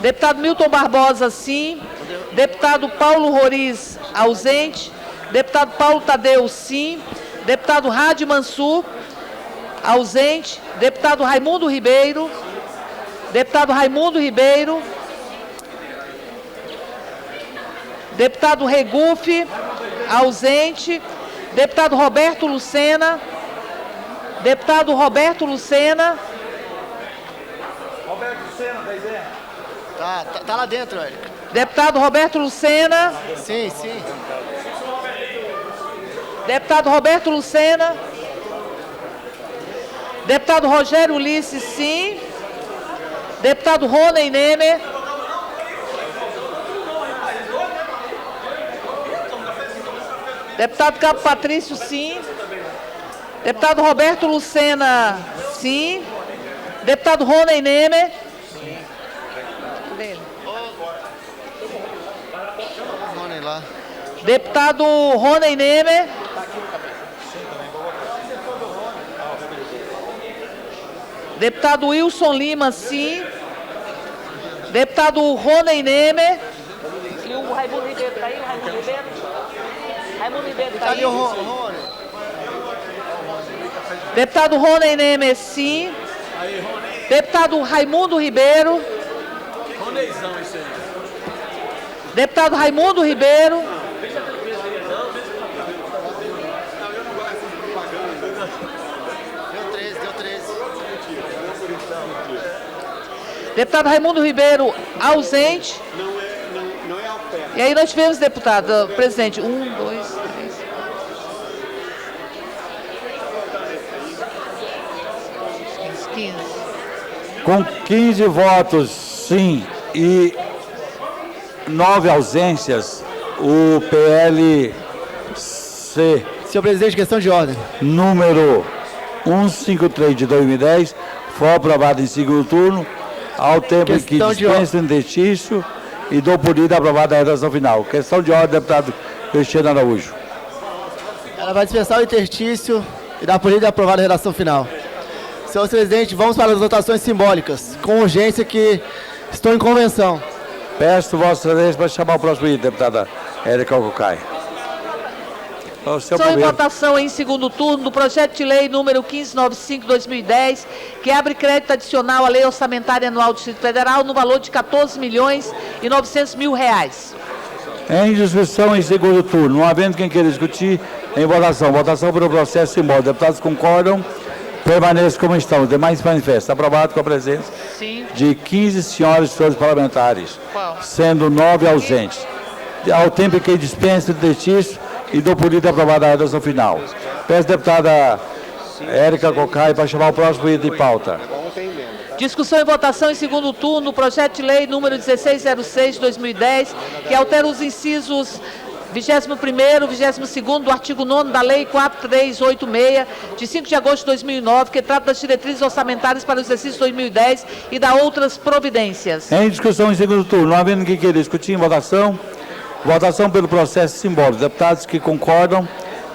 Deputado Milton Barbosa, sim. Deputado Paulo Roriz, ausente. Deputado Paulo Tadeu, sim. Deputado Hadi Mansur, ausente. Deputado Raimundo Ribeiro. Deputado Raimundo Ribeiro. Deputado Regufe, ausente. Deputado Roberto Lucena. Deputado Roberto Lucena. Roberto Lucena, da ideia. Tá lá dentro, Érica. Deputado Roberto Lucena. Sim, sim. Deputado Roberto Lucena. Deputado Rogério Ulisses, sim. Deputado Rony Nemer. Deputado Cabo Patrício, sim. Deputado Roberto Lucena, sim. Deputado Rony Nemer. Rony lá. Deputado Rony Nemer. Deputado Wilson Lima, sim. Deputado Rony Nemer. E o Raimundo Ribeiro está aí? O Raimundo Ribeiro? Raimundo Ribeiro está aí? Rony. Deputado Rony Nemer, sim. Deputado Raimundo Ribeiro. Ronezão, isso aí. Deputado Raimundo Ribeiro. Deu 13. Deputado Raimundo Ribeiro, ausente. Não é ao pé. E aí nós tivemos, deputado, presidente, 1, 2, 3. 15. Com 15 votos, sim, e 9 ausências, o PLC, Senhor presidente, questão de ordem. número 153 de 2010, foi aprovado em segundo turno, ao tempo em que Questão de dispensa o interstício e dou por lida aprovada a redação final. Questão de ordem, deputado Cristiano Araújo. Ela vai dispensar o interstício e dar por lida aprovada a redação final. Senhor presidente, vamos para as votações simbólicas, com urgência que estou em convenção. Peço Vossa Excelência para chamar o próximo item, deputada Érica Cocai. São em votação em segundo turno do projeto de lei número 1595/2010, que abre crédito adicional à lei orçamentária anual do Distrito Federal no valor de R$ 14.900.000. Em discussão em segundo turno, não havendo quem queira discutir, em votação. Votação pelo processo simbólico. Deputados concordam? Permaneçam como estão. Os demais manifestam. Aprovado com a presença de 15 senhores e senhores parlamentares, sendo 9 ausentes. Ao tempo em que dispensa o interstício e dou por lida aprovada a redação final. Peço a deputada Érica Cocai para chamar o próximo item de pauta. Discussão e votação em segundo turno, projeto de lei número 1606/2010, que altera os incisos 21º, 22º do artigo 9º da Lei 4386, de 5 de agosto de 2009, que trata das diretrizes orçamentárias para o exercício 2010 e da outras providências. Em discussão em segundo turno, não havendo quem queira discutir, em votação. Votação pelo processo simbólico. Deputados que concordam,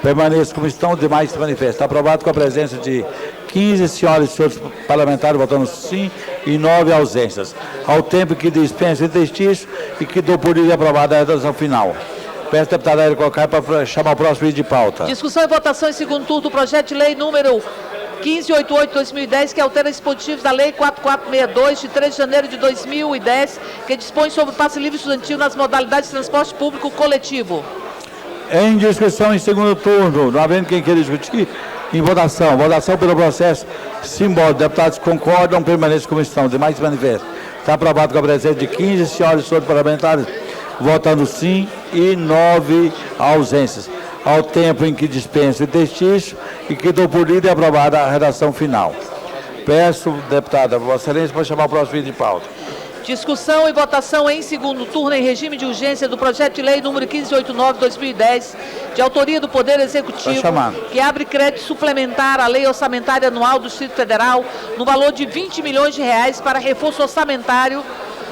permaneçam como estão, os demais se manifestam. Aprovado com a presença de 15 senhoras e senhores parlamentares votando sim e 9 ausências. Ao tempo que dispensa o interstício e que dou por lida aprovada a redação final. Peço a deputada Érica Cocai para chamar o próximo item de pauta. Discussão e votação em segundo turno do projeto de lei número 1588/2010, que altera dispositivos da Lei 4462, de 3 de janeiro de 2010, que dispõe sobre o passe livre estudantil nas modalidades de transporte público coletivo. Em discussão em segundo turno, não havendo quem queira discutir, em votação. Votação pelo processo simbólico. Deputados que concordam, permaneçam como estão. Demais se manifestam. Está aprovado com a presença de 15 senhores e senhores parlamentares votando sim e 9 ausências. Ao tempo em que dispensa o interstício e que dou por lida e aprovada a redação final. Peço, deputada, Vossa Excelência, para chamar o próximo item de pauta. Discussão e votação em segundo turno em regime de urgência do projeto de lei número 1589/2010, de autoria do Poder Executivo, que abre crédito suplementar à lei orçamentária anual do Distrito Federal no valor de R$ 20 milhões para reforço orçamentário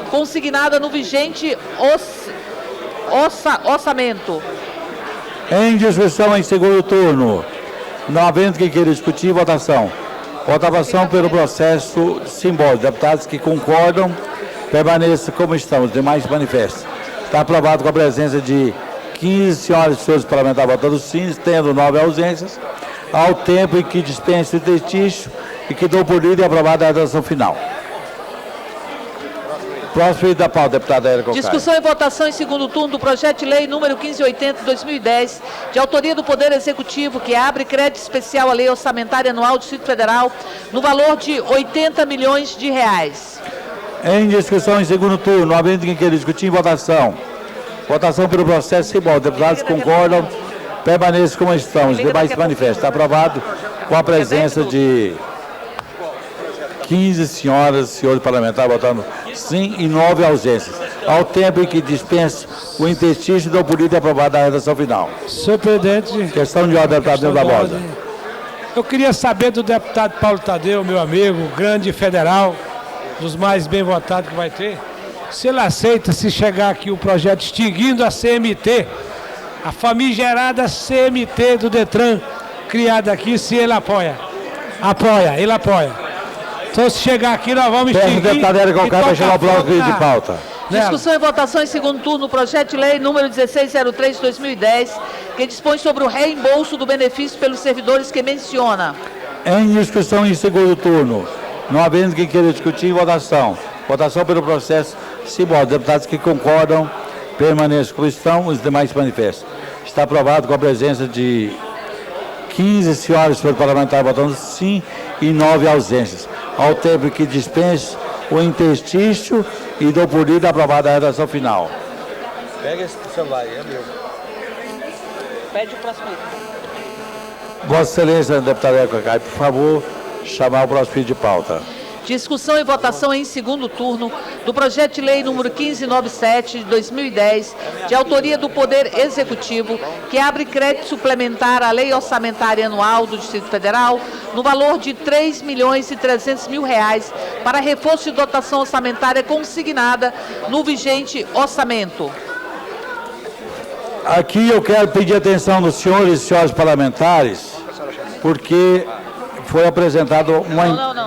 consignada no vigente orçamento. Em discussão em segundo turno, não havendo quem queira discutir, votação. Votação pelo processo simbólico. Deputados que concordam, permaneça como estão. Os demais manifestos. Está aprovado com a presença de 15 senhoras e senhores parlamentares votando sim, tendo 9 ausências, ao tempo em que dispensa o interstício e que dou por lida e aprovada a redação final. Próximo item da pauta, deputada Érica Cocai. Discussão e votação em segundo turno do projeto de lei número 1580/2010, de autoria do Poder Executivo, que abre crédito especial à Lei Orçamentária Anual do Distrito Federal no valor de 80 milhões de reais. Em discussão em segundo turno, havendo quem queira discutir em votação. Votação pelo processo simbólico. Deputados concordam, permaneçam como estão. Os demais se manifestam. Está aprovado com a presença de 15 senhoras e senhores parlamentares votando sim e 9 ausências. Ao tempo em que dispensa o interstício do político aprovado a redação final. Senhor presidente. Questão de ordem, deputado Nilo Barbosa. Eu queria saber do deputado Paulo Tadeu, meu amigo, grande federal, dos mais bem votados que vai ter, se ele aceita se chegar aqui o projeto extinguindo a CMT, a famigerada CMT do Detran, criada aqui, se ele apoia. Ele apoia. Então, se chegar aqui, nós vamos extinguir. Peço deputado Érica Cocai para chamar o bloco de pauta. Discussão e votação em segundo turno do projeto de lei número 1603 de 2010, que dispõe sobre o reembolso do benefício pelos servidores que menciona. Em discussão em segundo turno, não havendo quem queira discutir em votação. Votação pelo processo simbólico. Deputados que concordam, permaneçam como estão, os demais manifestam. Está aprovado com a presença de 15 senhoras e senhores parlamentares votando sim e 9 ausências. Ao tempo que dispensa o interstício e dou por lida aprovada a redação final. Pega esse celular aí, é meu. Pede o próximo item. Vossa Excelência, deputado Érica Cocai, por favor, chamar o próximo item de pauta. Discussão e votação em segundo turno do projeto de lei número 1597 de 2010, de autoria do Poder Executivo, que abre crédito suplementar à Lei Orçamentária Anual do Distrito Federal no valor de R$ 3.300.000 para reforço de dotação orçamentária consignada no vigente orçamento. Aqui eu quero pedir atenção dos senhores e senhoras parlamentares, porque foi apresentado uma... Não.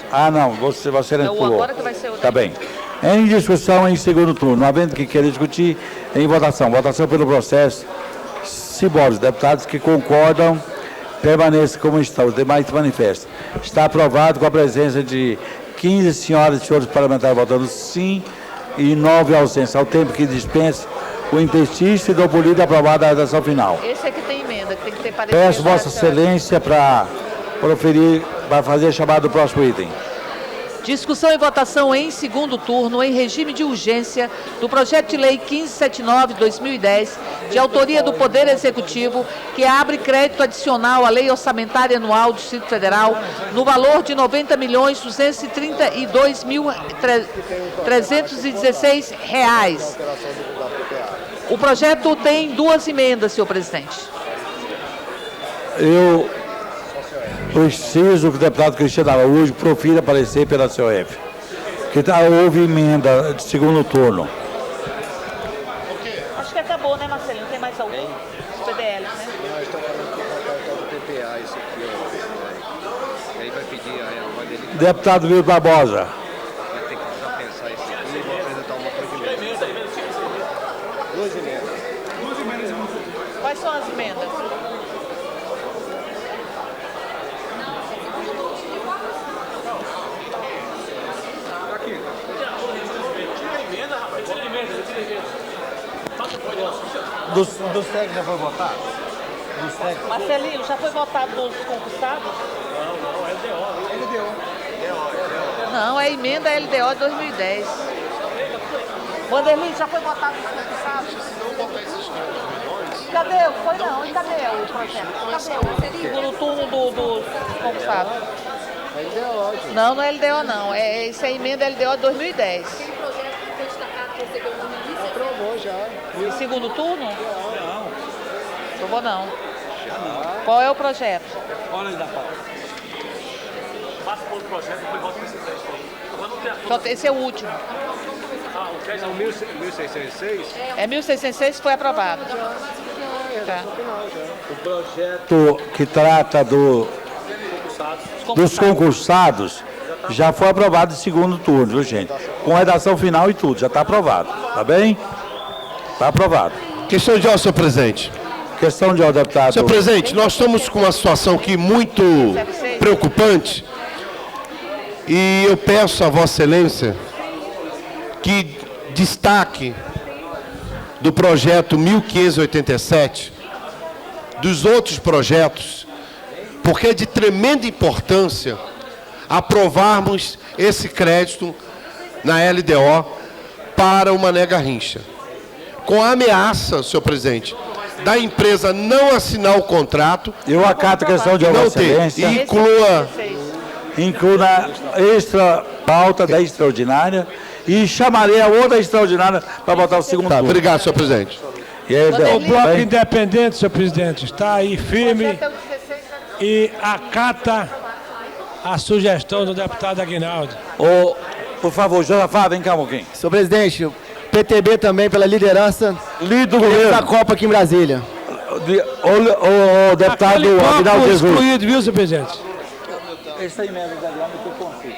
Ah, não, você não pulou. Agora que vai ser outra. Tá bem. Em discussão em segundo turno, havendo que queira discutir em votação. Votação pelo processo simbólico. Deputados que concordam, permaneçam como estão. Os demais se manifestam. Está aprovado com a presença de 15 senhoras e senhores parlamentares votando sim e 9 ausências. Ao tempo que dispensa o interstício e do polido aprovado a redação final. Esse aqui tem emenda, que tem que ter parecer. Peço Vossa Excelência para proferir, para fazer a chamada do próximo item. Discussão e votação em segundo turno, em regime de urgência, do projeto de lei 1579/2010, de autoria do Poder Executivo, que abre crédito adicional à Lei Orçamentária Anual do Distrito Federal no valor de R$ 90.232.316. O projeto tem 2 emendas, senhor presidente. Eu preciso que o deputado Cristiano Araújo profira parecer pela COF. Que houve emenda de segundo turno. Acho que acabou, né, Marcelinho? Tem mais algum? Os PDL, né? Nós estamos falando que vai colocar o PPA, isso aqui, ó. E aí vai pedir a ordem dele. Deputado Nilo Barbosa. Vai ter que pensar isso aqui e vou apresentar uma coisa de emenda. 2 emendas. Quais são as emendas? Dos técnicos já foi votado? Dos técnicos. Marcelinho, já foi votado dos concursados? LDO. Não, é emenda LDO de 2010. Vanderlei, já foi votado dos concursados? Cadê? Foi não. E cadê o projeto? Cadê o segundo turno dos concursados? Não, não é LDO não. Isso é emenda LDO de 2010. Aquele projeto que foi destacado que recebeu o nome disso? Aprovou já. E segundo turno? Não. Aprovou não. Qual é o projeto? Olha aí da pauta. Passa por outro projeto, depois volta para esse texto aí. Agora não tem a... Esse é o último. Ah, o crédito... Não, 1606? É 1606 que foi aprovado. Tá. O projeto que trata dos concursados Já foi aprovado em segundo turno, viu, gente? Com redação final e tudo, já está aprovado. Tá bem? Está aprovado. Questão de ordem, senhor presidente. Questão de ordem, deputado. Senhor presidente, nós estamos com uma situação aqui muito preocupante e eu peço a Vossa Excelência que destaque do projeto 1587, dos outros projetos, porque é de tremenda importância aprovarmos esse crédito na LDO para o Mané Garrincha. Com a ameaça, senhor presidente, da empresa não assinar o contrato. Eu acato a questão de Vossa Excelência. E inclua na extra pauta da extraordinária e chamarei a outra extraordinária para botar o segundo turno. Obrigado, senhor presidente. E aí, O Bloco Independente, senhor presidente, está aí firme e acata a sugestão do deputado Aguinaldo. Por favor, Josafá, vem cá um pouquinho. Senhor presidente, o PTB também pela liderança do governo da Copa aqui em Brasília. O deputado Aguinaldo Jesus. Excluído, viu, senhor presidente? Essa emenda da Grama que eu consigo.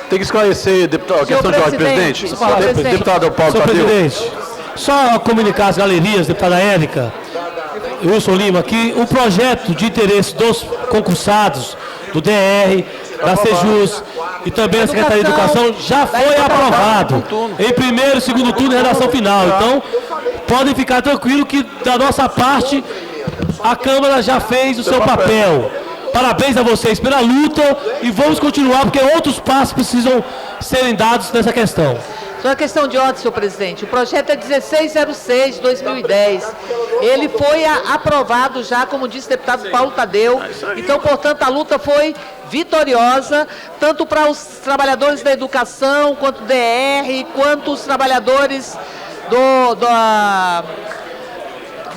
Tem que esclarecer, deputado, a questão de ordem, presidente. Deputado Paulo Senhor Tadeu. presidente, só comunicar às galerias, deputada Érica, Wilson Lima, que o projeto de interesse dos concursados, do DR, da Sejus e também da Secretaria de Educação já foi aprovado em primeiro e segundo turno e redação final. Então, podem ficar tranquilos que da nossa parte a Câmara já fez o seu papel. Parabéns a vocês pela luta e vamos continuar porque outros passos precisam serem dados nessa questão. Só uma questão de ordem, senhor presidente. O projeto é 1606 de 2010. Ele foi aprovado já, como disse o deputado Paulo Tadeu. Então, portanto, a luta foi vitoriosa, tanto para os trabalhadores da educação, quanto do DR, quanto os trabalhadores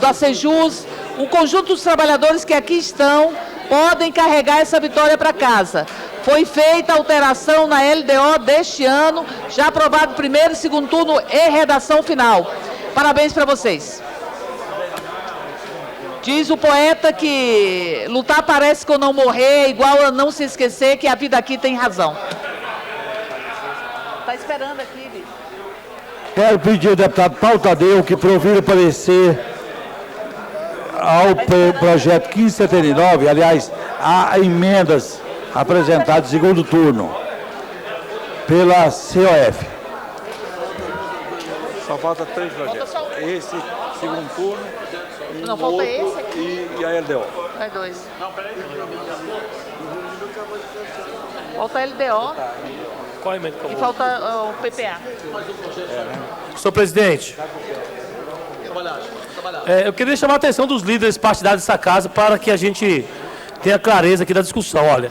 da Sejus. O conjunto dos trabalhadores que aqui estão podem carregar essa vitória para casa. Foi feita a alteração na LDO deste ano, já aprovado primeiro e segundo turno e redação final. Parabéns para vocês. Diz o poeta que lutar parece com não morrer, igual a não se esquecer que a vida aqui tem razão. Está esperando aqui, Vitor. Quero pedir ao deputado Paulo Tadeu que provira parecer ao projeto 1579, aliás, há emendas apresentadas em segundo turno pela COF. Só falta 3 projetos. Esse, segundo turno, não, falta esse aqui. E a LDO. Vai 2. Falta a LDO. Qual emenda que eu E vou? falta o PPA. Senhor presidente, eu queria chamar a atenção dos líderes partidários dessa casa para que a gente tenha clareza aqui da discussão. Olha,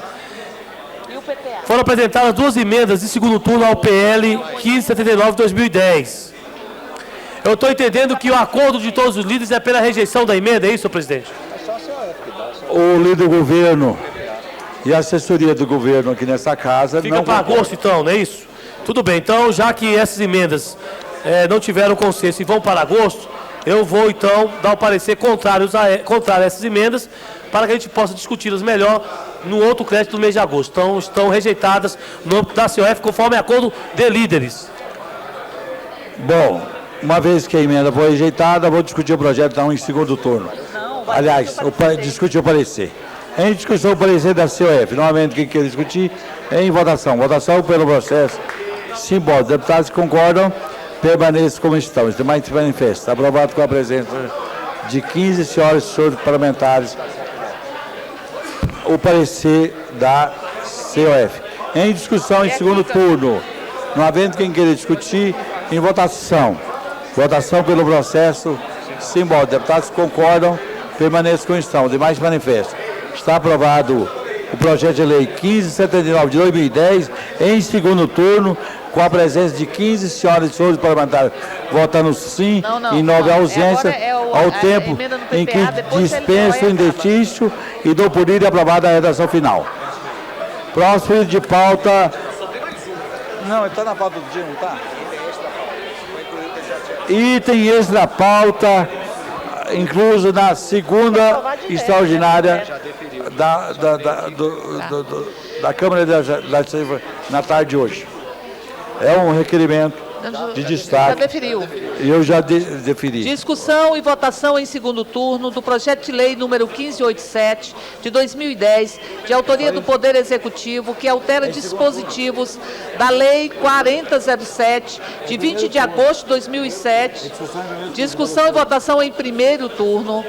E o PPA? foram apresentadas 2 emendas de segundo turno ao PL 1579 de 2010. Eu estou entendendo que o acordo de todos os líderes é pela rejeição da emenda, é isso, senhor presidente? O líder do governo e a assessoria do governo aqui nessa casa Fica não para concordam. agosto, então, não é isso? Tudo bem, então, já que essas emendas não tiveram consenso e vão para agosto, eu vou, então, dar o parecer contrário a essas emendas, para que a gente possa discuti-las melhor no outro crédito do mês de agosto. Então, estão rejeitadas no âmbito da COF, conforme acordo de líderes. Bom, uma vez que a emenda foi rejeitada, vou discutir o projeto então em segundo turno. Aliás, discutir o parecer. Em discussão, o parecer da COF. Novamente, quem quer discutir, em votação. Votação pelo processo simbólico. Deputados que concordam, permaneçam como estão. Os demais se manifestam. Aprovado com a presença de 15 senhoras e senhores parlamentares. O parecer da COF. Em discussão, em segundo turno. Não havendo quem queira discutir, em votação. Votação pelo processo simbólico. Deputados que concordam, permaneçam como estão. Os demais se manifestam. Está aprovado o projeto de lei 1579 de 2010, em segundo turno, com a presença de 15 senhoras e senhores parlamentares votando sim e 9 ausências, ao tempo em que dispensa o indestício e dou por ir aprovada a redação final. Próximo de pauta. Não, está na pauta do dia, não está? Item extra pauta, incluso na segunda extraordinária da Câmara Legislativa na tarde de hoje. É um requerimento de destaque. Já deferiu. Eu já deferi. Discussão e votação em segundo turno do projeto de lei número 1587 de 2010, de autoria do Poder Executivo, que altera dispositivos da Lei 4007 de 20 de agosto de 2007. Discussão e votação em primeiro turno,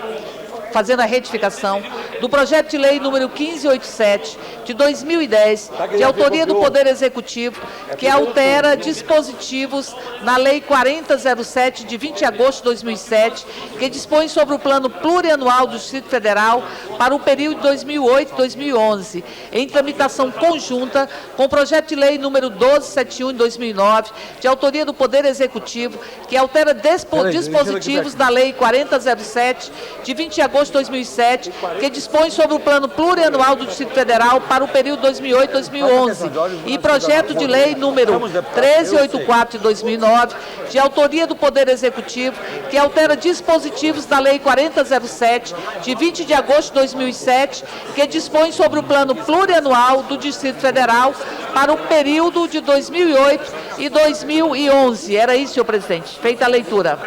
fazendo a retificação, do projeto de lei número 1587 de 2010, de autoria do Poder Executivo, que altera dispositivos na Lei 4007 de 20 de agosto de 2007, que dispõe sobre o plano plurianual do Distrito Federal para o período de 2008-2011, em tramitação conjunta com o projeto de lei número 1271 de 2009, de autoria do Poder Executivo, que altera dispositivos da Lei 4007 de 20 de agosto de 2007, que dispõe sobre o plano plurianual do Distrito Federal para o período 2008-2011, e projeto de lei número 1384 de 2009, de autoria do Poder Executivo, que altera dispositivos da Lei 4007 de 20 de agosto de 2007, que dispõe sobre o plano plurianual do Distrito Federal para o período de 2008 e 2011. Era isso, senhor presidente. Feita a leitura.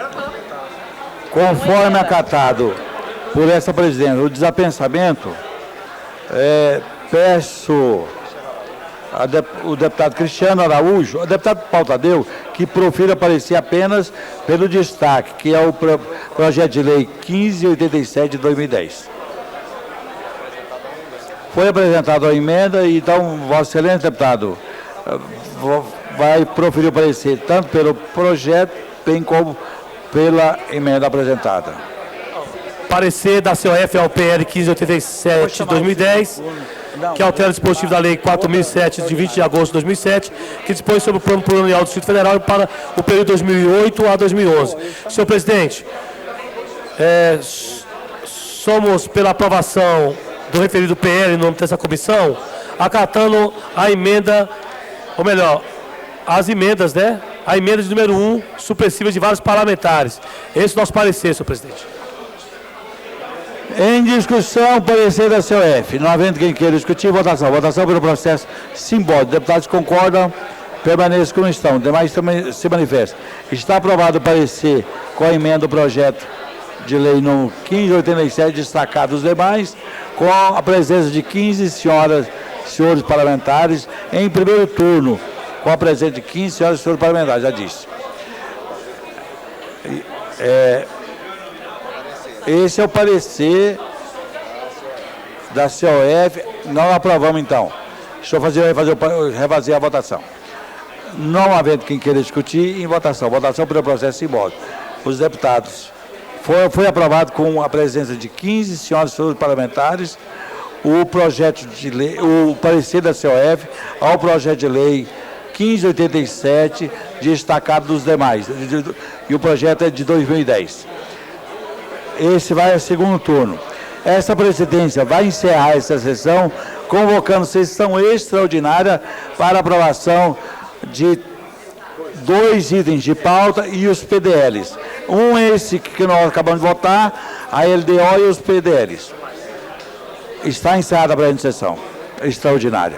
Conforme acatado por essa presidente, o desapensamento, peço o deputado Cristiano Araújo, o deputado Paulo Tadeu, que profira parecer apenas pelo destaque, que é o projeto de lei 1587 de 2010. Foi apresentada a emenda, e então, Vossa Excelência, deputado, vai proferir o parecer tanto pelo projeto, bem como pela emenda apresentada. Parecer da COF ao PL 1587 de 2010, que altera o dispositivo da Lei 4007 de 20 de agosto de 2007, que dispõe sobre o plano plurianual do Distrito Federal para o período 2008 a 2011. Senhor presidente, somos pela aprovação do referido PL no âmbito dessa comissão, acatando a emenda, ou melhor, as emendas, né? A emenda de número 1, supressiva de vários parlamentares. Esse é o nosso parecer, senhor presidente. Em discussão, parecer da COF. Não havendo quem queira discutir, votação. Votação pelo processo simbólico. Deputados concordam, permaneçam como estão. Demais também se manifestam. Está aprovado o parecer com a emenda do projeto de lei no 1587, destacado os demais, com a presença de 15 senhores parlamentares, em primeiro turno, com a presença de 15 senhoras e senhores parlamentares, já disse. Esse é o parecer da COF. Não aprovamos, então. Deixa eu refazer a votação. Não havendo quem queira discutir, em votação. Votação pelo processo simbólico. Os deputados. Foi aprovado com a presença de 15 senhoras e senhores parlamentares o projeto de lei, o parecer da COF ao projeto de lei 1587, destacado dos demais. E o projeto é de 2010. Esse vai ao segundo turno. Essa presidência vai encerrar essa sessão, convocando sessão extraordinária para aprovação de 2 itens de pauta e os PDLs. Um é esse que nós acabamos de votar, a LDO e os PDLs. Está encerrada a presente sessão extraordinária.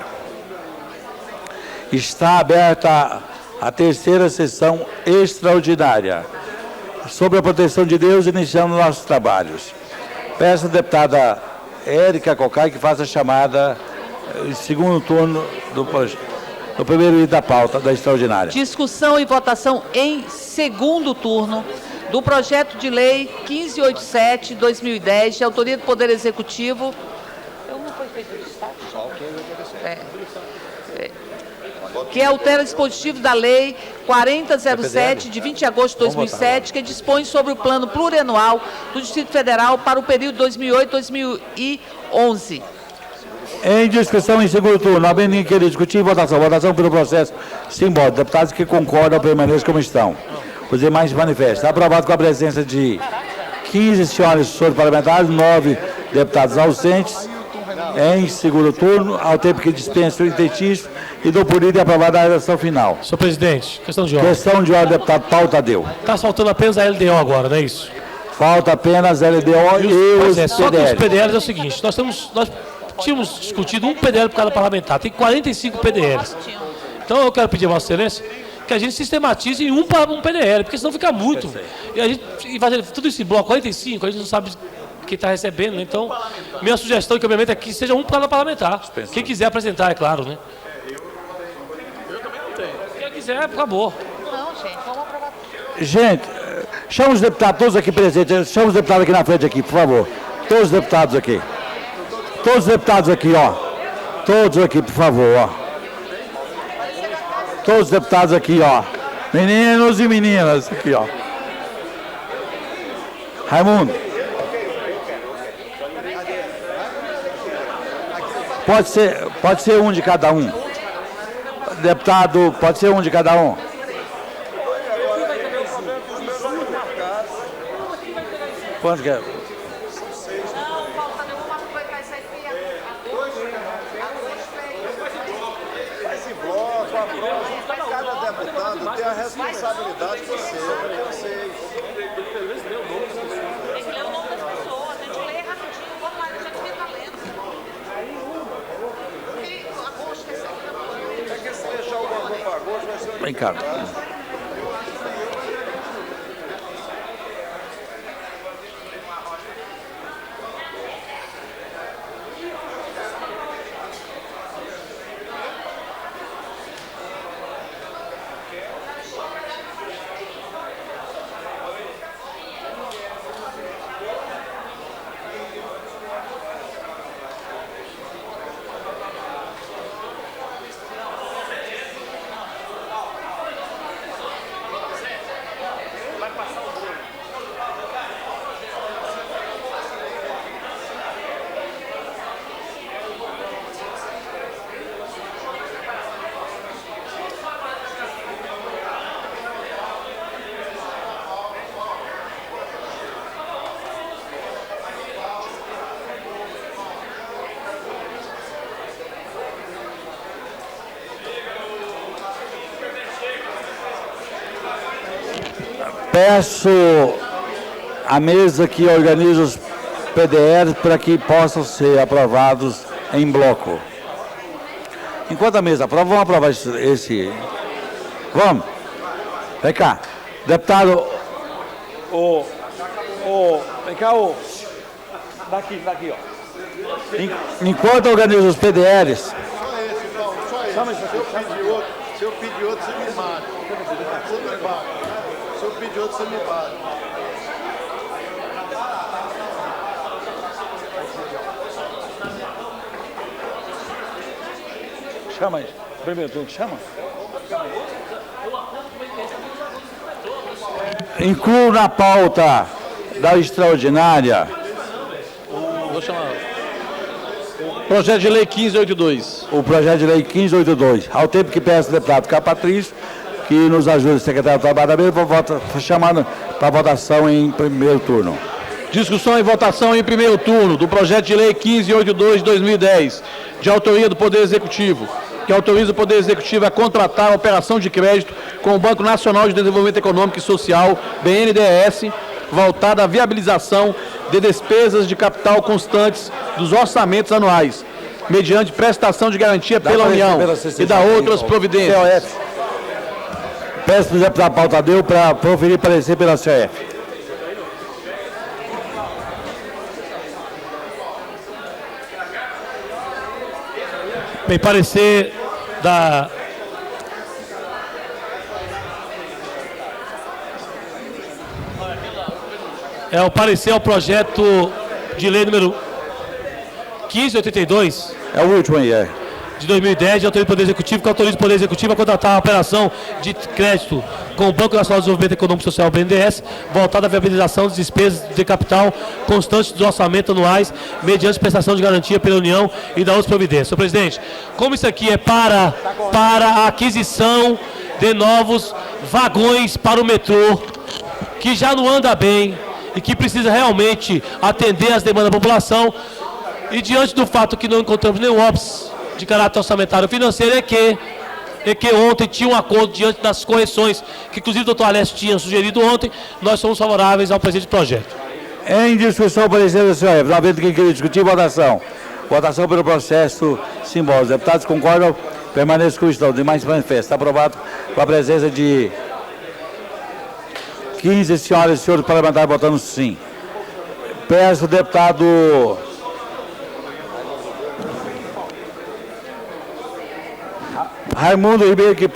Está aberta a terceira sessão extraordinária. Sobre a proteção de Deus, iniciamos nossos trabalhos. Peço à deputada Érica Cocai que faça a chamada segundo turno do primeiro item da pauta da extraordinária. Discussão e votação em segundo turno do projeto de lei 1587 de 2010, de autoria do Poder Executivo. Não foi feito destaque? Só o 1587. Que altera dispositivo da Lei 4007, de 20 de agosto de 2007, que dispõe sobre o plano plurianual do Distrito Federal para o período 2008-2011. Em discussão em segundo turno, havendo ninguém querer discutir, votação. Votação pelo processo simbólico. Deputados que concordam permaneçam como estão. Os demais se manifestam. Aprovado com a presença de 15 senhoras e senhores parlamentares, 9 deputados ausentes. Em segundo turno, ao tempo que dispensa o intentício, e dou por ida e aprovada a redação final. Senhor presidente, questão de ordem. Questão de ordem, deputado Paulo Tadeu. Está faltando apenas a LDO agora, não é isso? Falta apenas LDO e Pois os é, só que os PDL. PDLs é o seguinte, nós tínhamos discutido um PDL por cada parlamentar, tem 45 PDLs. Então eu quero pedir a Vossa Excelência que a gente sistematize em um PDL, porque senão fica muito. E a gente fazer tudo isso em bloco, 45, a gente não sabe quem está recebendo, né? Então, minha sugestão e caminhamento é que seja um por cada parlamentar. Quem quiser apresentar, é claro, né? Quem quiser, acabou. Não, gente, vamos aprovar. Gente, chama os deputados todos aqui presentes, chama os deputados aqui na frente aqui, por favor. Todos os deputados aqui. Todos os deputados aqui, ó. Todos aqui, por favor, ó. Todos os deputados aqui, ó. Meninos e meninas, aqui, ó. Raimundo. Pode ser um de cada um. Deputado, pode ser um de cada um. Quanto que é? Faz em bloco, cada deputado tem a responsabilidade que você. Tem que ler o nome das pessoas, tem que ler rapidinho, vamos lá, já devia estar lendo. Agosto, esse aqui não pode. É que se deixar o bagulho para agosto, vai ser um... Vem cá. Peço à mesa que organize os PDRs para que possam ser aprovados em bloco. Enquanto a mesa aprova, vamos aprovar esse. Vamos. Vem cá. Deputado. Vem cá, daqui, ó. Enquanto organiza os PDRs. Só esse, Paulo, só esse. Se eu pedir outro, você me mata. Se eu pedir outro, você me bate. Chama aí. Primeiro turno, chama. Incluo na pauta da extraordinária. Vou chamar. Projeto de Lei 1582. O projeto de lei 1582. Ao tempo que peço ao deputado Capatrício que nos ajude, secretário do Trabalho da Mesa, chamando para votação em primeiro turno. Discussão e votação em primeiro turno do projeto de lei 1582 de 2010, de autoria do Poder Executivo, que autoriza o Poder Executivo a contratar a operação de crédito com o Banco Nacional de Desenvolvimento Econômico e Social, BNDES, voltada à viabilização de despesas de capital constantes dos orçamentos anuais, mediante prestação de garantia pela União e da outras providências. Peço para o deputado Pautadeu para proferir parecer pela CF. Bem, parecer da... É o parecer ao projeto de lei número 1582. É o último aí, é. De 2010, de autoria do Poder Executivo, que autoriza o Poder Executivo a contratar a operação de crédito com o Banco Nacional de Desenvolvimento Econômico e Social, BNDES, voltada à viabilização de despesas de capital constantes dos orçamentos anuais, mediante prestação de garantia pela União e da outras providências. Senhor presidente, como isso aqui é para a aquisição de novos vagões para o metrô, que já não anda bem e que precisa realmente atender às demandas da população, e diante do fato que não encontramos nenhum óbice de caráter orçamentário financeiro, é que ontem tinha um acordo diante das correções que inclusive o doutor Alessio tinha sugerido ontem, nós somos favoráveis ao presente projeto. Em discussão, parecer do senhor. Não havendo quem queira discutir, votação. Votação pelo processo simbólico. Os deputados concordam, permaneçam como estão. Demais manifestos. Está aprovado com a presença de 15 senhoras e senhores parlamentares votando sim. Peço o deputado Raimundo Ribeiro que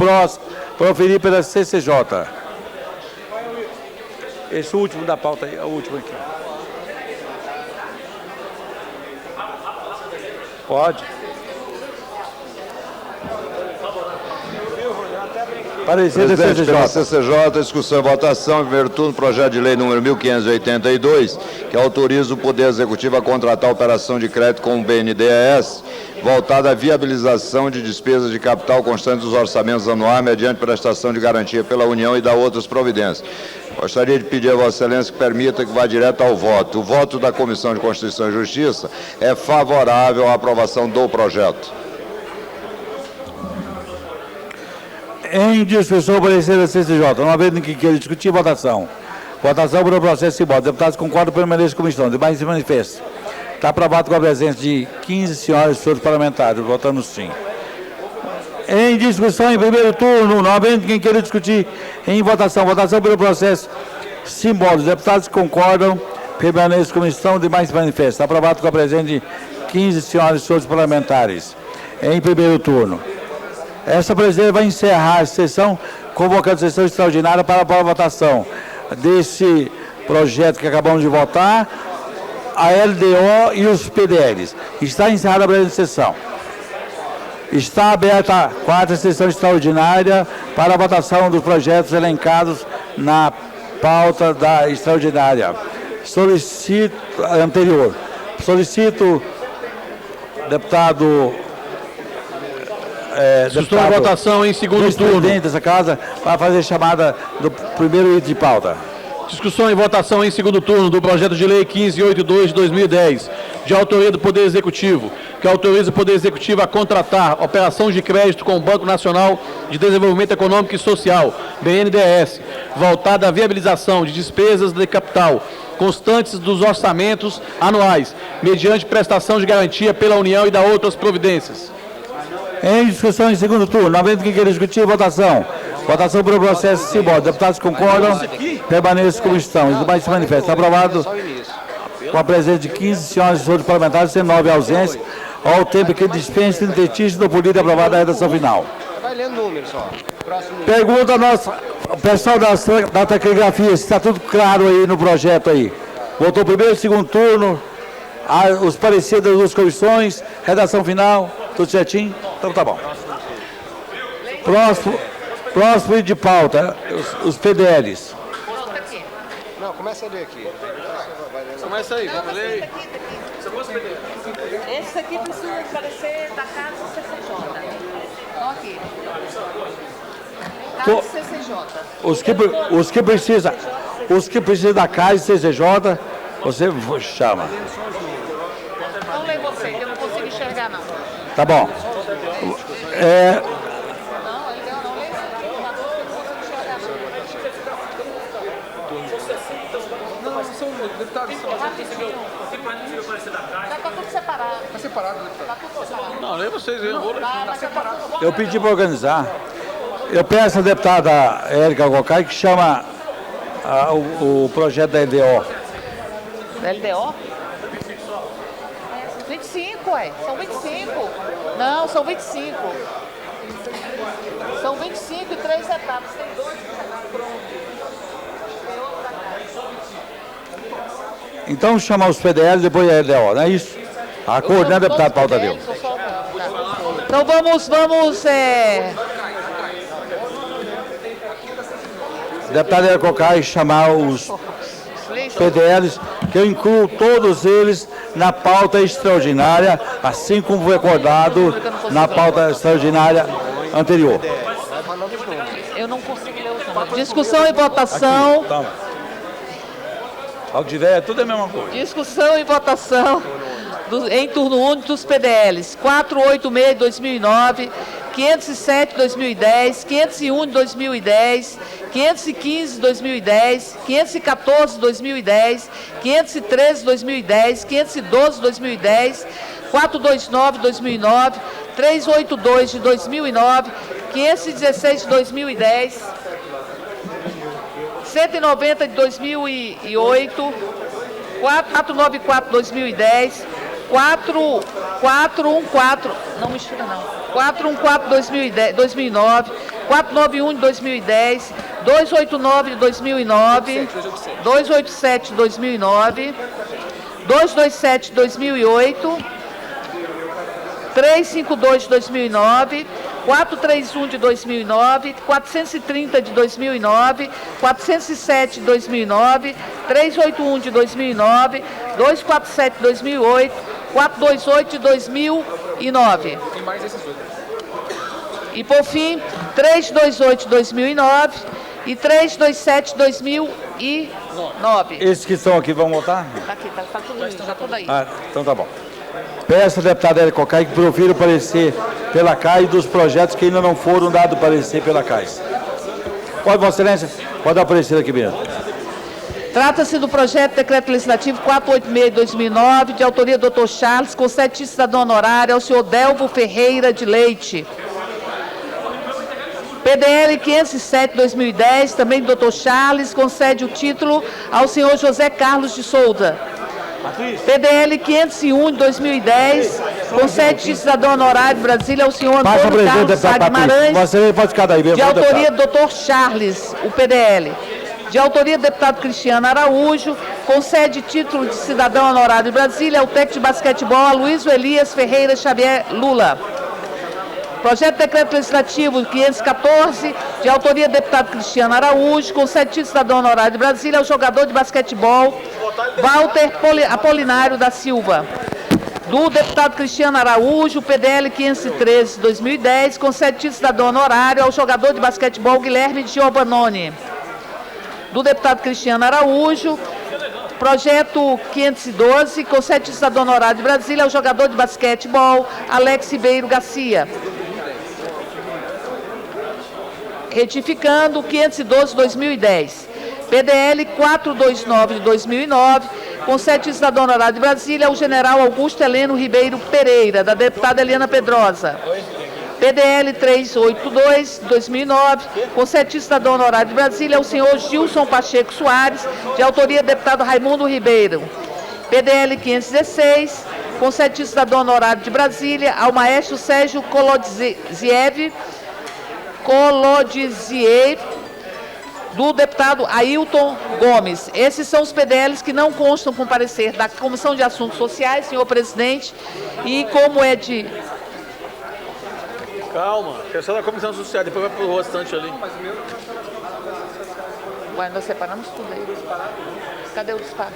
proferir pela CCJ. Esse último da pauta aí, o último aqui. Pode. Parecer da Presidente, pela CCJ. CCJ, discussão e votação, em primeiro turno, projeto de lei número 1582, que autoriza o Poder Executivo a contratar a operação de crédito com o BNDES, voltada à viabilização de despesas de capital constante dos orçamentos anuais, mediante prestação de garantia pela União e da outras providências. Gostaria de pedir a Vossa Excelência que permita que vá direto ao voto. O voto da Comissão de Constituição e Justiça é favorável à aprovação do projeto. Em discussão, parecer da CCJ. Não havendo ninguém queira discutir, votação. Votação pelo processo simbólico. Deputados concordam, permaneçam como estão. Demais se manifestam. Está aprovado com a presença de 15 senhoras e senhores parlamentares, votando sim. Em discussão, em primeiro turno, não havendo quem queira discutir, em votação. Votação pelo processo simbólico. Os deputados concordam, permaneçam como estão. Demais se manifestam. Está aprovado com a presença de 15 senhoras e senhores parlamentares. Em primeiro turno. Essa presidência vai encerrar a sessão, convocando sessão extraordinária para a votação desse projeto que acabamos de votar, a LDO e os PDLs. Está encerrada a presente sessão. Está aberta a quarta sessão extraordinária para a votação dos projetos elencados na pauta da extraordinária. Solicito, deputado... Discussão e votação em segundo turno. Presidente dessa casa, para fazer chamada do primeiro item de pauta. Discussão e votação em segundo turno do projeto de lei 1582 de 2010, de autoria do Poder Executivo, que autoriza o Poder Executivo a contratar operação de crédito com o Banco Nacional de Desenvolvimento Econômico e Social, BNDES, voltada à viabilização de despesas de capital constantes dos orçamentos anuais, mediante prestação de garantia pela União e da outras providências. Em discussão em segundo turno, não havendo quem queira discutir, votação. Votação pelo processo simbólico. Deputados concordam, permaneçam como estão. Os demais se manifestam. Está aprovado com a presença de 15 senhoras e senhores parlamentares, sendo 9 ausências, ao tempo que dispensa e sintetista do político aprovado a redação final. Vai lendo números só. Pergunta a nossa, o pessoal da taquigrafia, se está tudo claro aí no projeto aí. Votou primeiro e segundo turno, os pareceres das duas comissões, redação final, tudo certinho? Então tá bom. Próximo de pauta, os PDLs. Não, começa a ler aqui. Começa aí, vamos ler. Esse aqui precisa parecer da casa do CCJ. Então aqui. Casa do CCJ. Os que precisam da casa do CCJ, você chama. Então lê você, que eu não consigo enxergar não. Tá bom. Está separado, deputado. Não, nem vocês, eu vou ler. Eu pedi para organizar. Eu peço à deputada Érica Cocai que chama o projeto da LDO. Da LDO? 25, ué. São 25. Não, são 25. São 25 e 3 etapas. Tem 2 pronto. Então chamar os PDL depois a LDO, não é isso? A coordenadora, deputado Pauta deu. Então vamos. Deputado Érica Cocai chamar os PDLs, que eu incluo todos eles na pauta extraordinária, assim como foi acordado na pauta extraordinária anterior. Eu não consigo ler os números. Discussão e votação. Ao que tiver, tudo é a mesma coisa. Discussão e votação em turno único dos PDLs 486 de 2009, 507 de 2010, 501 de 2010, 515 de 2010, 514 de 2010, 513 de 2010, 512 de 2010, 429 de 2009, 382 de 2009, 516 de 2010, 190 de 2008, 494 de 2010, 414, não mistura não, 414 de 2009, 491 de 2010, 289 de 2009, 287 de 2009, 227 de 2008, 352 de 2009, 431 de 2009, 430 de 2009, 407 de 2009, 381 de 2009, 247 de 2008, 428 de 2009. Tem mais esses dois. E por fim, 328 de 2009 e 327 de 2009. Esses que estão aqui vão votar? Tá aqui, tá tudo isso, tá tudo aí. Ah, então tá bom. Peço à deputada Érica Cocai que profira o parecer pela CAI dos projetos que ainda não foram dados parecer pela CAI. Pode, Vossa Excelência? Pode dar parecer aqui mesmo. Trata-se do projeto de decreto legislativo 486 de 2009, de autoria do Dr. Charles, concede título de cidadão honorário ao senhor Delvo Ferreira de Leite. PDL 507 de 2010, também do Dr. Charles, concede o título ao senhor José Carlos de Souza. PDL 501 de 2010, concede título de cidadão honorário de Brasília ao senhor Antônio Carlos Sá Guimarães, Você pode ficar daí, de autoria do Dr. Charles, o PDL. De autoria do deputado Cristiano Araújo, concede título de cidadão honorário de Brasília ao técnico de basquetebol Aloysio Elias Ferreira Xavier Lula. Projeto de decreto legislativo 514, de autoria do deputado Cristiano Araújo, concede título de cidadão honorário de Brasília ao jogador de basquetebol Walter Apolinário da Silva. Do deputado Cristiano Araújo, PDL 513 de 2010, concede título de cidadão honorário ao jogador de basquetebol Guilherme Giovannoni. Do deputado Cristiano Araújo, projeto 512, concede título de cidadão honorário de Brasília ao jogador de basquetebol Alex Ribeiro Garcia. Retificando, 512 de 2010. PDL 429 de 2009, concede título de cidadão honorário de Brasília ao general Augusto Heleno Ribeiro Pereira, da deputada Eliana Pedrosa. PDL 382 de 2009, concede título de cidadão honorário de Brasília ao senhor Gilson Pacheco Soares, de autoria do deputado Raimundo Ribeiro. PDL 516, concede título de cidadão honorário de Brasília ao maestro Sérgio Kolodziev, do deputado Ailton Gomes. Esses são os PDLs que não constam com parecer da Comissão de Assuntos Sociais, senhor presidente, e como é de... Calma, questão da Comissão Social, depois vai pro restante ali. Ué, nós separamos tudo aí. Cadê o despacho?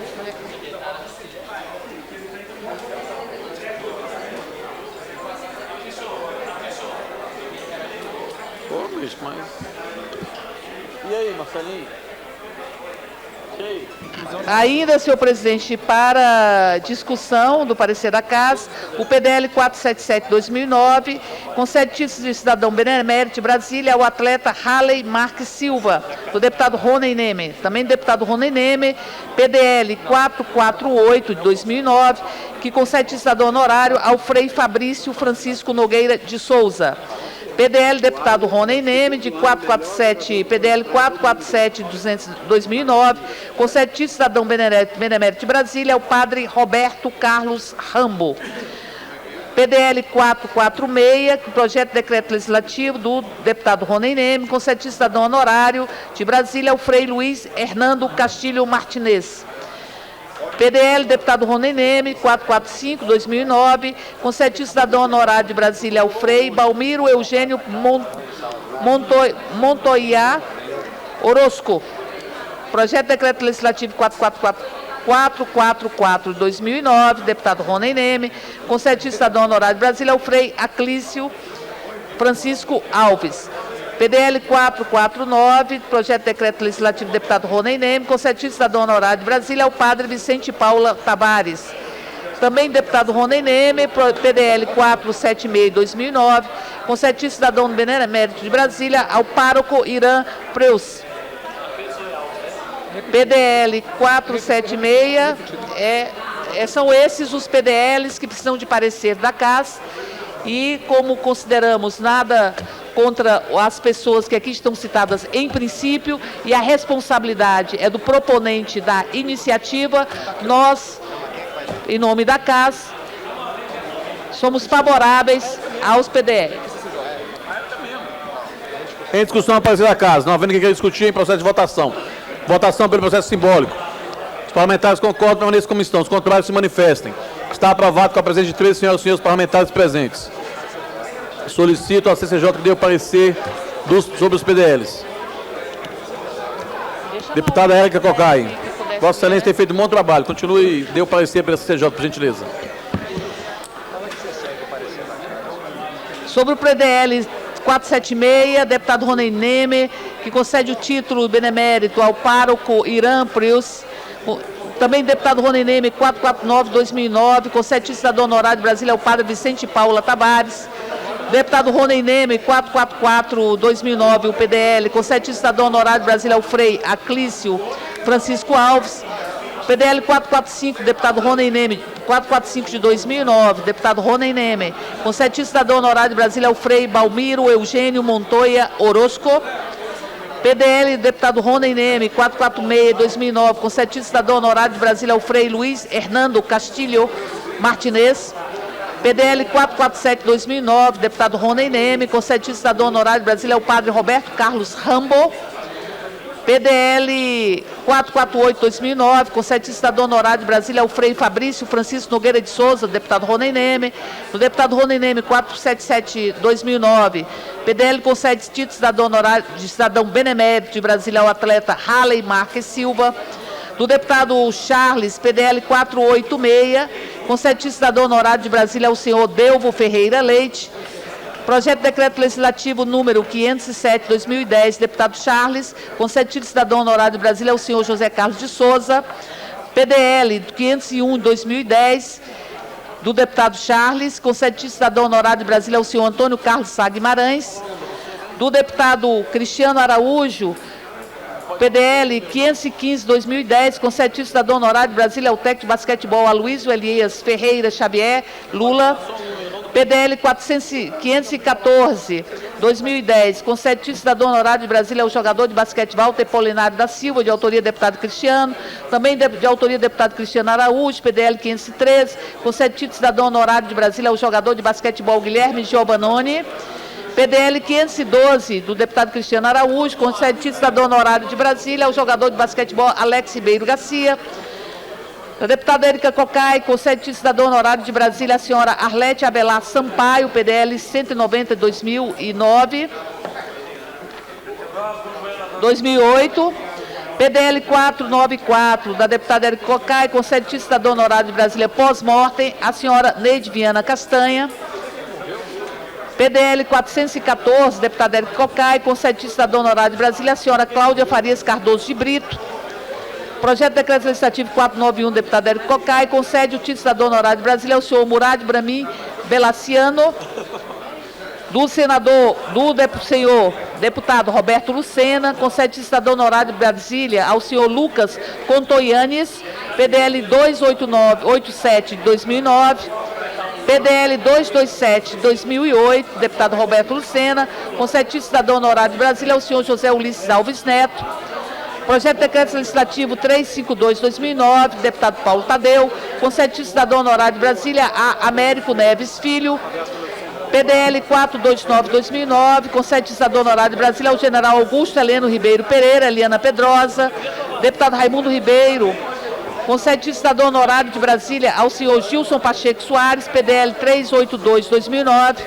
Pô, bicho, mas... E aí, Marcelinho? E aí? Ainda, senhor presidente, para discussão do parecer da Casa, o PDL 477 de 2009 concede título de cidadão benemérito de Brasília ao atleta Halley Marques Silva, do deputado Rony Neme. Também do deputado Rony Neme, PDL 448 de 2009, que concede título de cidadão honorário ao Frei Fabrício Francisco Nogueira de Souza. PDL deputado Rony Neme, de 447, PDL 447 de 2009, concede título de cidadão benemérito de Brasília ao padre Roberto Carlos Rambo. PDL 446, projeto de decreto legislativo do deputado Rony Neme, concede título de cidadão honorário de Brasília ao Frei Luiz Hernando Castilho Martinez. PDL, deputado Rony Neme, 445, 2009, concede título de cidadão honorário de Brasília ao Frei Balmiro Eugênio Montoya Orozco. Projeto de decreto legislativo 444, 2009, deputado Rony Neme, concede título de cidadão honorário de Brasília ao Frei Aclício Francisco Alves. PDL 449, projeto de decreto legislativo do deputado Rony Neme, concede título de cidadão honorário de Brasília ao padre Vicente Paula Tavares. Também deputado Rony Neme, PDL 476/2009, concede título cidadão do Benemérito de Brasília ao pároco Irã Preus. PDL 476, são esses os PDLs que precisam de parecer da CAS. E como consideramos nada contra as pessoas que aqui estão citadas em princípio, e a responsabilidade é do proponente da iniciativa, nós, em nome da CAS, somos favoráveis aos PDL. Em discussão, a parecer da Casa. Não havendo quem queira discutir em processo de votação. Votação pelo processo simbólico. Os parlamentares concordam, permaneçam como estão. Os contrários se manifestem. Está aprovado com a presença de 13 senhoras e senhores parlamentares presentes. Solicito à CCJ que dê o parecer sobre os PDLs. Deputada Érica Cocai. Vossa Excelência tem feito um bom trabalho. Continue e dê o parecer pela CCJ, por gentileza. Sobre o PDL 476, deputado Rony Neme, que concede o título benemérito ao pároco Irã Preus. Também deputado Rony Neme, 449/2009, concede título cidadão honorário de Brasília ao padre Vicente Paula Tavares. Deputado Rony Neme, 444/2009, o PDL, concede título cidadão honorário de Brasília ao Frei Aclício Francisco Alves. PDL 445, deputado Rony Neme, 445/2009, deputado Rony Neme, concede título cidadão honorário de Brasília ao Frei Balmiro Eugênio Montoya Orozco. PDL, deputado Rony Neme, 446/2009, concede título cidadão honorário de Brasília ao Frei Luiz Hernando Castilho Martinez. PDL 447/2009, deputado Rony Neme, concede título cidadão honorário de Brasília ao padre Roberto Carlos Rambo. PDL 448/2009, concede título cidadão honorário de Brasília ao Frei Fabrício Francisco Nogueira de Souza, deputado Rony Neme. Do deputado Rony Neme, 477/2009, PDL concede título cidadão honorário de cidadão benemérito de Brasília ao atleta Halley Marques Silva. Do deputado Charles, PDL 486, concede título cidadão honorário de Brasília ao senhor Delvo Ferreira Leite. Projeto de decreto legislativo número 507/2010, deputado Charles, concede título cidadão honorário de Brasília ao senhor José Carlos de Souza. PDL 501/2010, do deputado Charles, concede título cidadão honorário de Brasília ao senhor Antônio Carlos Sá Guimarães. Do deputado Cristiano Araújo, PDL 515/2010, concede título cidadão honorário de Brasília ao técnico de basquetebol Aloysio Elias Ferreira Xavier Lula. PDL 514/2010, concede título cidadão honorário de Brasília ao jogador de basquete Walter Polinário da Silva, de autoria do deputado Cristiano. Também de autoria do deputado Cristiano Araújo. PDL 513, concede título cidadão honorário de Brasília ao jogador de basquetebol Guilherme Giovanoni. PDL 512, do deputado Cristiano Araújo, concede título cidadão honorário de Brasília ao jogador de basquetebol Alex Ribeiro Garcia. A deputada Érica Cocai, concede título cidadão honorário de Brasília à senhora Arlete Abelar Sampaio, PDL 190/2009. 2008. PDL 494, da deputada Érica Cocai, concede título cidadão honorário de Brasília pós-mortem à senhora Neide Viana Castanha. PDL 414, deputada Érica Cocai, concede título cidadão honorário de Brasília à senhora Cláudia Farias Cardoso de Brito. Projeto de decreto legislativo 491, deputado Érico Cocai, concede o título cidadão honorário de Brasília ao senhor Murad Bramin Belaciano. Do senador, senhor deputado Roberto Lucena, concede título cidadão honorário de Brasília ao senhor Lucas Contoyanes, PDL 287/2009. PDL 227/2008, deputado Roberto Lucena, concede título cidadão honorário de Brasília ao senhor José Ulisses Alves Neto. Projeto de decreto legislativo 352/2009, deputado Paulo Tadeu, concede título cidadão honorário de Brasília a Américo Neves Filho. PDL 429/2009, concede título cidadão honorário de Brasília ao general Augusto Heleno Ribeiro Pereira, Eliana Pedrosa. Deputado Raimundo Ribeiro, concede título cidadão honorário de Brasília ao senhor Gilson Pacheco Soares, PDL 382/2009.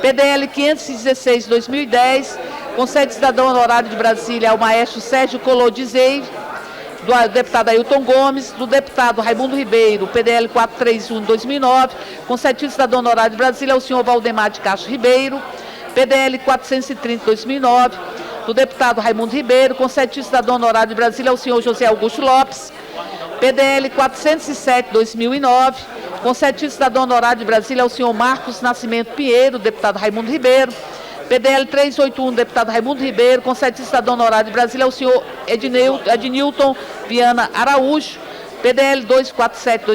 PDL 516/2010, concede cidadão honorário de Brasília ao maestro Sérgio Colodizei, do deputado Ailton Gomes. Do deputado Raimundo Ribeiro, PDL 431/2009, concede título cidadão honorário de Brasília ao senhor Valdemar de Castro Ribeiro. PDL 430/2009, do deputado Raimundo Ribeiro, concede título cidadão honorário de Brasília ao senhor José Augusto Lopes. PDL 407/2009, Concede título de cidadão honorário de Brasília ao senhor Marcos Nascimento Pinheiro, deputado Raimundo Ribeiro. PDL 381, deputado Raimundo Ribeiro, concede título de cidadão honorário de Brasília ao senhor Ednilton Viana Araújo. PDL 247,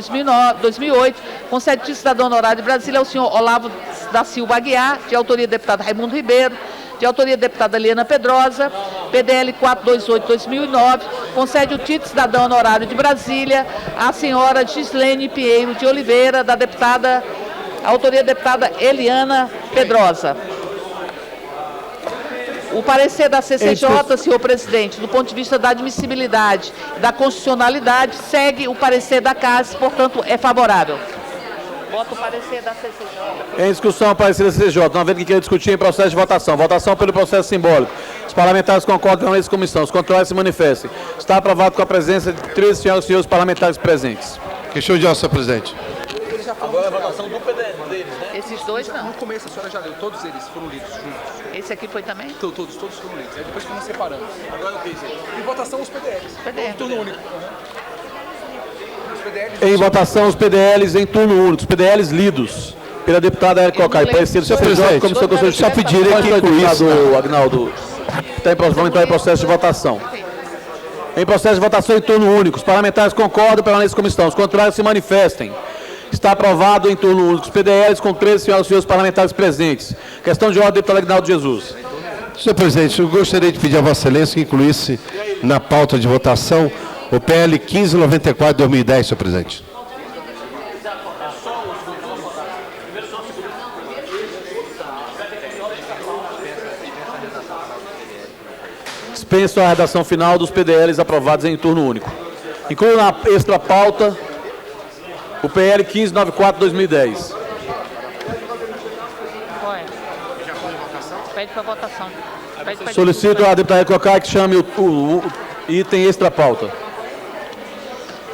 2008, concede título de cidadão honorário de Brasília ao senhor Olavo da Silva Aguiar, de autoria do deputado Raimundo Ribeiro, de autoria da deputada Eliana Pedrosa. PDL 428, 2009, concede o título de cidadão honorário de Brasília à senhora Gislene Pinheiro de Oliveira, da deputada, autoria da deputada Eliana Pedrosa. O parecer da CCJ, senhor presidente, do ponto de vista da admissibilidade e da constitucionalidade, segue o parecer da CAS, portanto, é favorável. Voto o parecer da CCJ. Em discussão, o parecer da CCJ. Não havendo que queira discutir em processo de votação. Votação pelo processo simbólico. Os parlamentares concordam com essa comissão. Os contrários se manifestem. Está aprovado com a presença de 13 senhoras e senhores parlamentares presentes. Questão de ordem, senhor presidente. Agora a votação do PDL deles, né? Esses dois não. No começo a senhora já leu, todos eles foram lidos juntos. Esse aqui foi também? Todos foram lidos. Aí depois fomos separando. Agora o que é isso aí? Em votação os PDLs. Turno único. Os PDLs. Em votação, os PDLs em turno único. Os PDLs lidos pela deputada Érica Cocai. Parecer do senhor presidente. Comissão Constitucional. Só pedir aqui com isso, Agnaldo. Vamos entrar em processo de votação. Em processo de votação em turno único. Os parlamentares concordam pela nessa comissão. Os contrários se manifestem. Está aprovado em turno único. Os PDLs com 13 senhoras e senhores parlamentares presentes. Questão de ordem, deputado Agnaldo Jesus. Senhor presidente, eu gostaria de pedir a Vossa Excelência que incluísse na pauta de votação o PL 1594 de 2010, senhor presidente. Dispenso a redação final dos PDLs aprovados em turno único. Incluo na extra pauta o PL 1594 de 2010. Pede para votação. Solicito a deputada Cocai que chame o item extra pauta.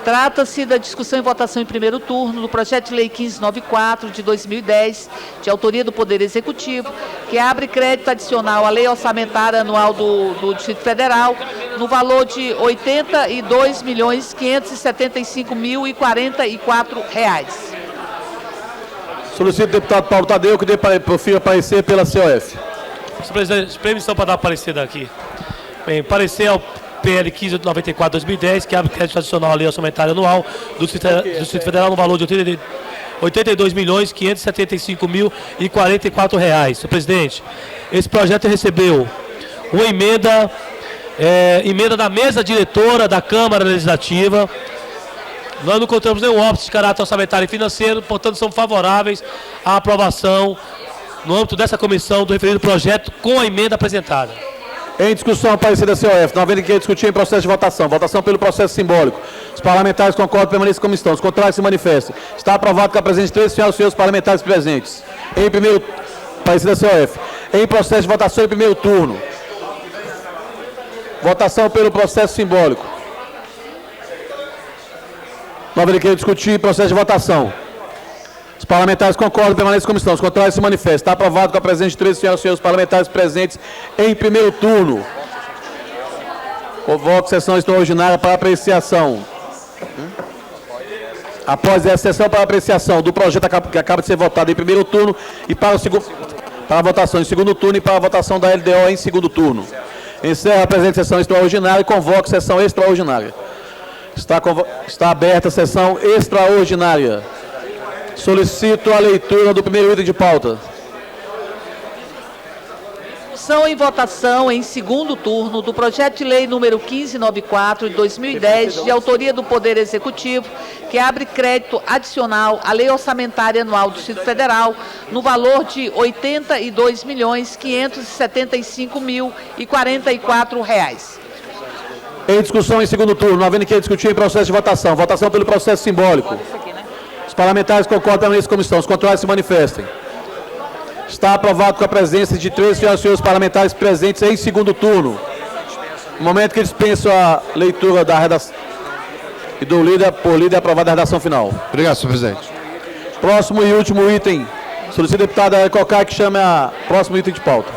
Trata-se da discussão e votação em primeiro turno do projeto de lei 1594 de 2010, de autoria do Poder Executivo, que abre crédito adicional à lei orçamentária anual do Distrito Federal, no valor de R$ 82.575.044. Solicito ao deputado Paulo Tadeu que profira parecer pela COF. Senhor presidente, permissão para dar parecer daqui. Bem, parecer ao PL 1594 de 2010, que abre crédito adicional à lei orçamentária anual do Distrito Federal no valor de R$ 82.575.044. Senhor presidente, esse projeto recebeu uma emenda da mesa diretora da Câmara Legislativa. Nós não encontramos nenhum óbice de caráter orçamentário e financeiro, portanto, somos favoráveis à aprovação, no âmbito dessa comissão, do referido projeto com a emenda apresentada. Em discussão, parecer da COF. Não havendo que discutir em processo de votação. Votação pelo processo simbólico. Os parlamentares concordam com a permanência da comissão. Os contrários se manifestem. Está aprovado com a presença de 13 senhoras e senhores parlamentares presentes. Em primeiro, parecer da COF. Em processo de votação em primeiro turno. Votação pelo processo simbólico. Não havendo que discutir em processo de votação. Os parlamentares concordam com a permanência da comissão. Os contrários se manifestam. Está aprovado com a presença de 13 senhoras e senhores parlamentares presentes em primeiro turno. Convoco sessão extraordinária para apreciação. Após essa sessão para apreciação do projeto que acaba de ser votado em primeiro turno e para a votação em segundo turno e para a votação da LDO em segundo turno. Encerro a presente sessão extraordinária e convoco sessão extraordinária. Está aberta a sessão extraordinária. Solicito a leitura do primeiro item de pauta. Discussão em votação em segundo turno do projeto de lei número 1594 de 2010, de autoria do Poder Executivo, que abre crédito adicional à lei orçamentária anual do Distrito Federal no valor de R$ 82.575.044. Em discussão em segundo turno, não havendo que discutir em processo de votação. Votação pelo processo simbólico. Os parlamentares concordam nessa comissão. Os contrários se manifestem. Está aprovado com a presença de 13 senhoras e senhores parlamentares presentes em segundo turno. No momento que dispenso a leitura da redação e do líder, por líder, aprovada a redação final. Obrigado, senhor presidente. Próximo e último item. Solicito a deputada Cocai que chame a próximo item de pauta.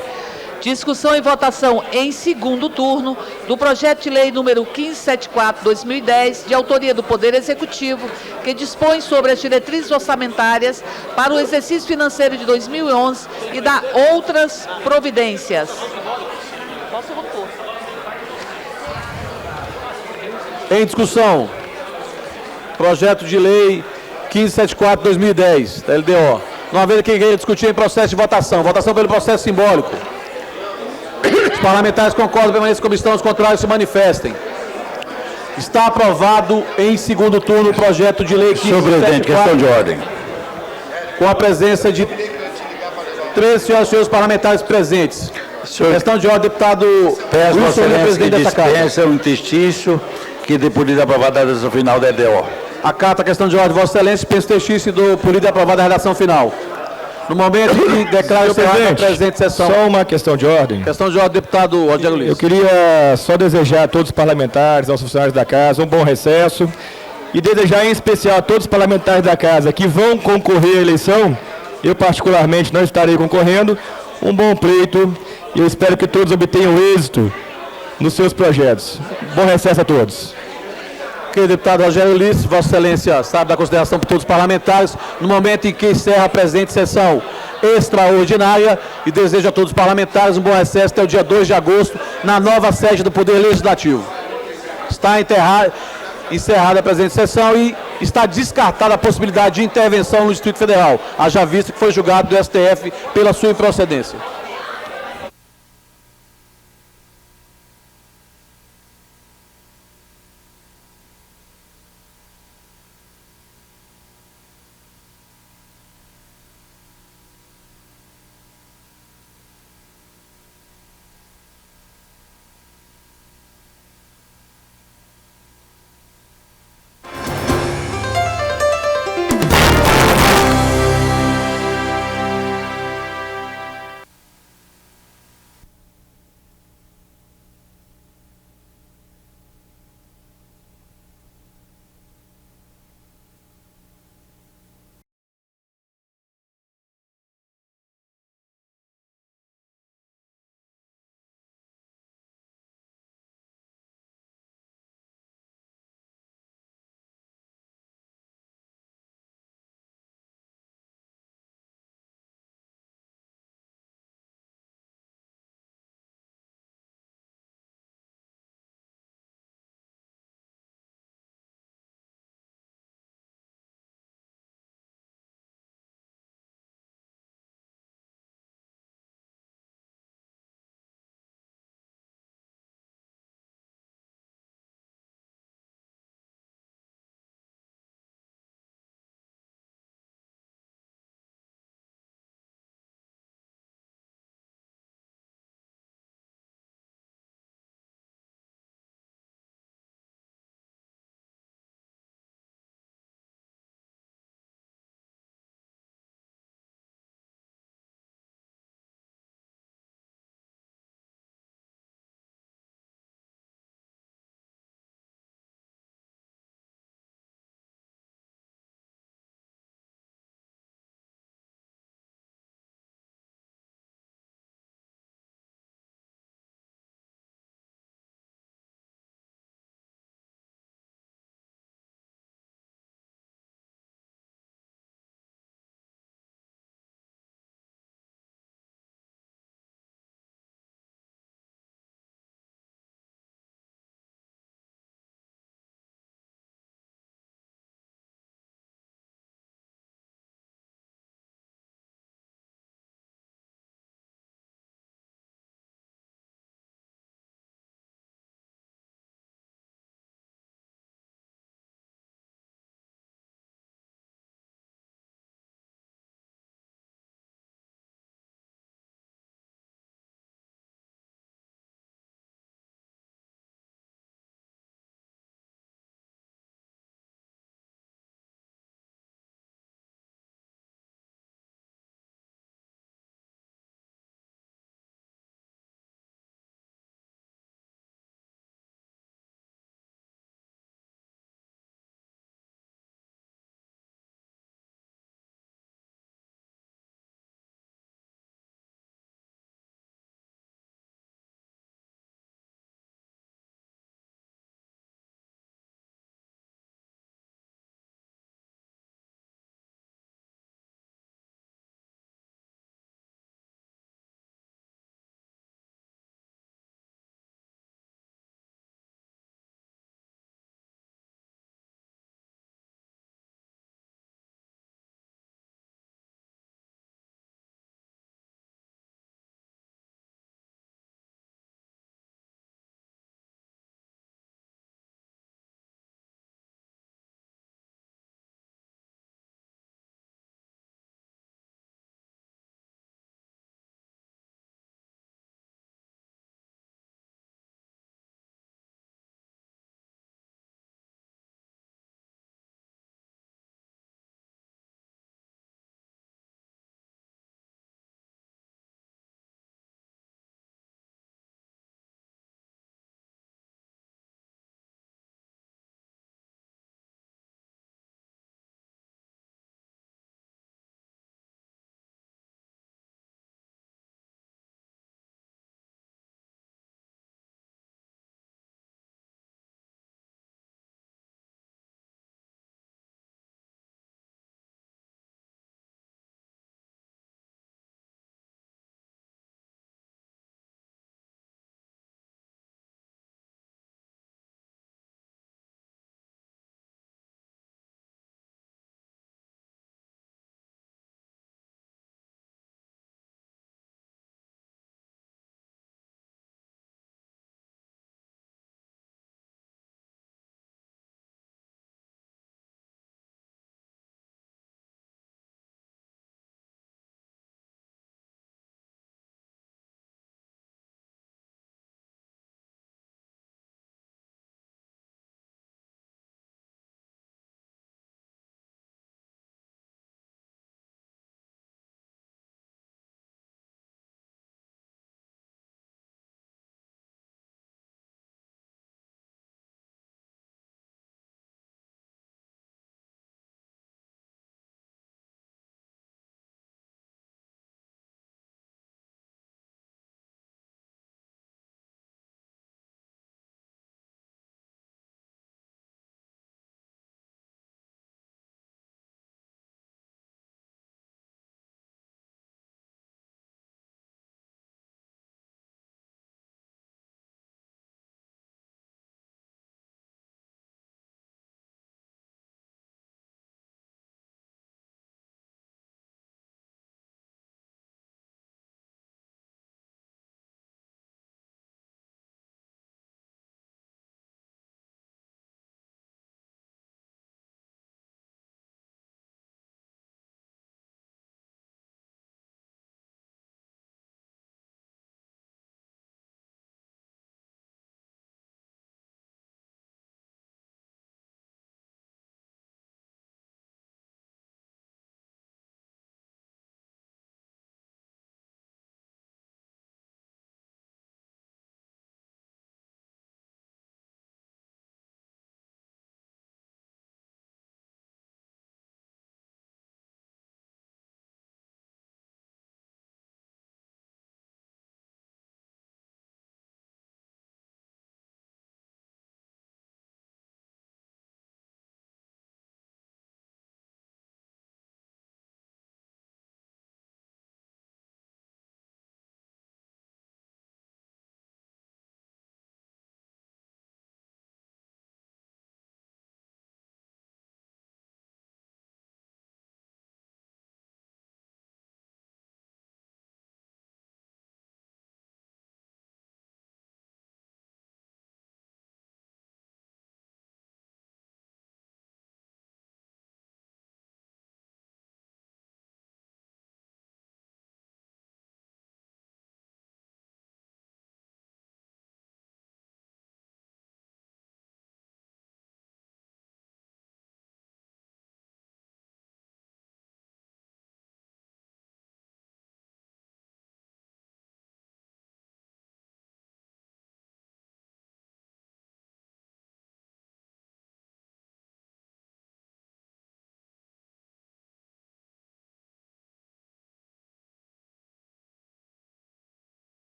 Discussão e votação em segundo turno do projeto de lei número 1574/2010, de autoria do Poder Executivo, que dispõe sobre as diretrizes orçamentárias para o exercício financeiro de 2011 e dá outras providências. Em discussão, projeto de lei 1574/2010, da LDO. Não havendo quem queira discutir em processo de votação. Votação pelo processo simbólico. Os parlamentares concordam, permaneçam como estão, os contrários se manifestem. Está aprovado em segundo turno o projeto de lei 1574. Senhor presidente, questão de ordem. Com a presença de 13 senhoras e senhores parlamentares presentes. Questão de ordem, deputado Peço Wilson, presidente dessa casa. dispensa um interstício que dê por lida aprovada a redação final da EDO. Acata a questão de ordem, Vossa Excelência, dispensa o interstício do por lida aprovada a redação final. No momento que declaro encerrada a presente sessão. Só uma questão de ordem. Questão de ordem, deputado Rogério Luiz. Eu queria só desejar a todos os parlamentares, aos funcionários da casa, um bom recesso e desejar em especial a todos os parlamentares da casa que vão concorrer à eleição, eu particularmente não estarei concorrendo, um bom pleito e eu espero que todos obtenham êxito nos seus projetos. Bom recesso a todos. Ok, deputado Rogério Ulisses, Vossa Excelência sabe da consideração por todos os parlamentares, no momento em que encerra a presente sessão extraordinária e desejo a todos os parlamentares um bom recesso até o dia 2 de agosto, na nova sede do Poder Legislativo. Está encerrada a presente sessão e está descartada a possibilidade de intervenção no Distrito Federal, haja visto que foi julgado do STF pela sua improcedência.